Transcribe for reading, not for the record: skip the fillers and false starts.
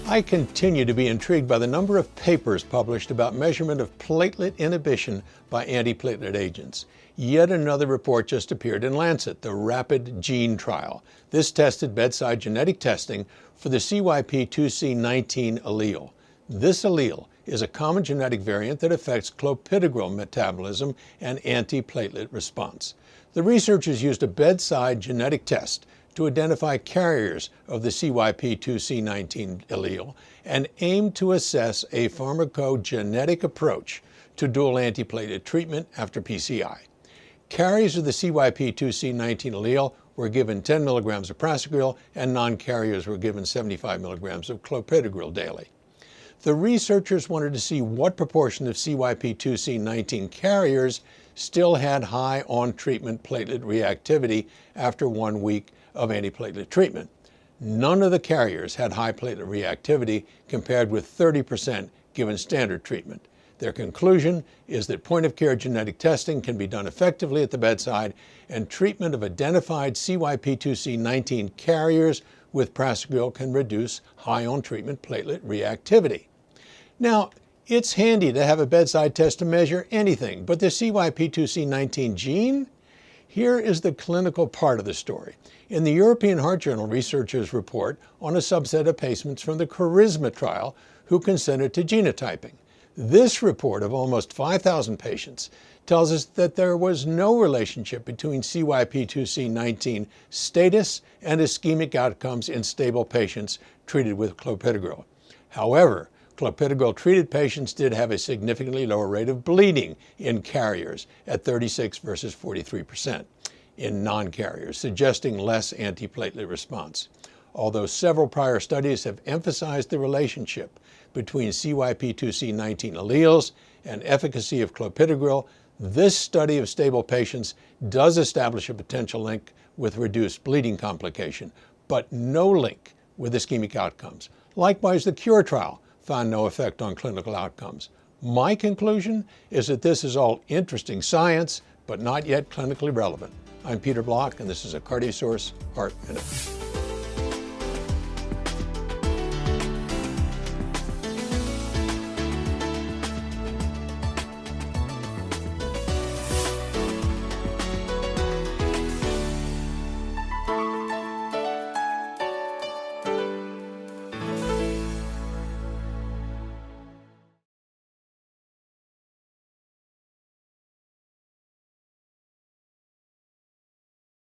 I continue to be intrigued by the number of papers published about measurement of platelet inhibition by antiplatelet agents. Yet another report just appeared in Lancet, the RAPID Gene Trial. This tested bedside genetic testing for the CYP2C19 allele. This allele is a common genetic variant that affects clopidogrel metabolism and antiplatelet response. The researchers used a bedside genetic test to identify carriers of the CYP2C19 allele and aimed to assess a pharmacogenetic approach to dual antiplatelet treatment after PCI. Carriers of the CYP2C19 allele were given 10 milligrams of prasugrel, and non-carriers were given 75 milligrams of clopidogrel daily. The researchers wanted to see what proportion of CYP2C19 carriers still had high on-treatment platelet reactivity after 1 week of antiplatelet treatment. None of the carriers had high platelet reactivity, compared with 30% given standard treatment. Their conclusion is that point-of-care genetic testing can be done effectively at the bedside, and treatment of identified CYP2C19 carriers with prasugrel can reduce high on-treatment platelet reactivity. Now, it's handy to have a bedside test to measure anything, but the CYP2C19 gene? Here is the clinical part of the story. In the European Heart Journal, researchers report on a subset of patients from the KARISMA trial who consented to genotyping. This report of almost 5,000 patients tells us that there was no relationship between CYP2C19 status and ischemic outcomes in stable patients treated with clopidogrel. However, clopidogrel-treated patients did have a significantly lower rate of bleeding in carriers at 36 versus 43% in non-carriers, suggesting less antiplatelet response. Although several prior studies have emphasized the relationship between CYP2C19 alleles and efficacy of clopidogrel, this study of stable patients does establish a potential link with reduced bleeding complication, but no link with ischemic outcomes. Likewise, the CURE trial found no effect on clinical outcomes. My conclusion is that this is all interesting science, but not yet clinically relevant. I'm Peter Block, and this is a CardioSource Heart Minute.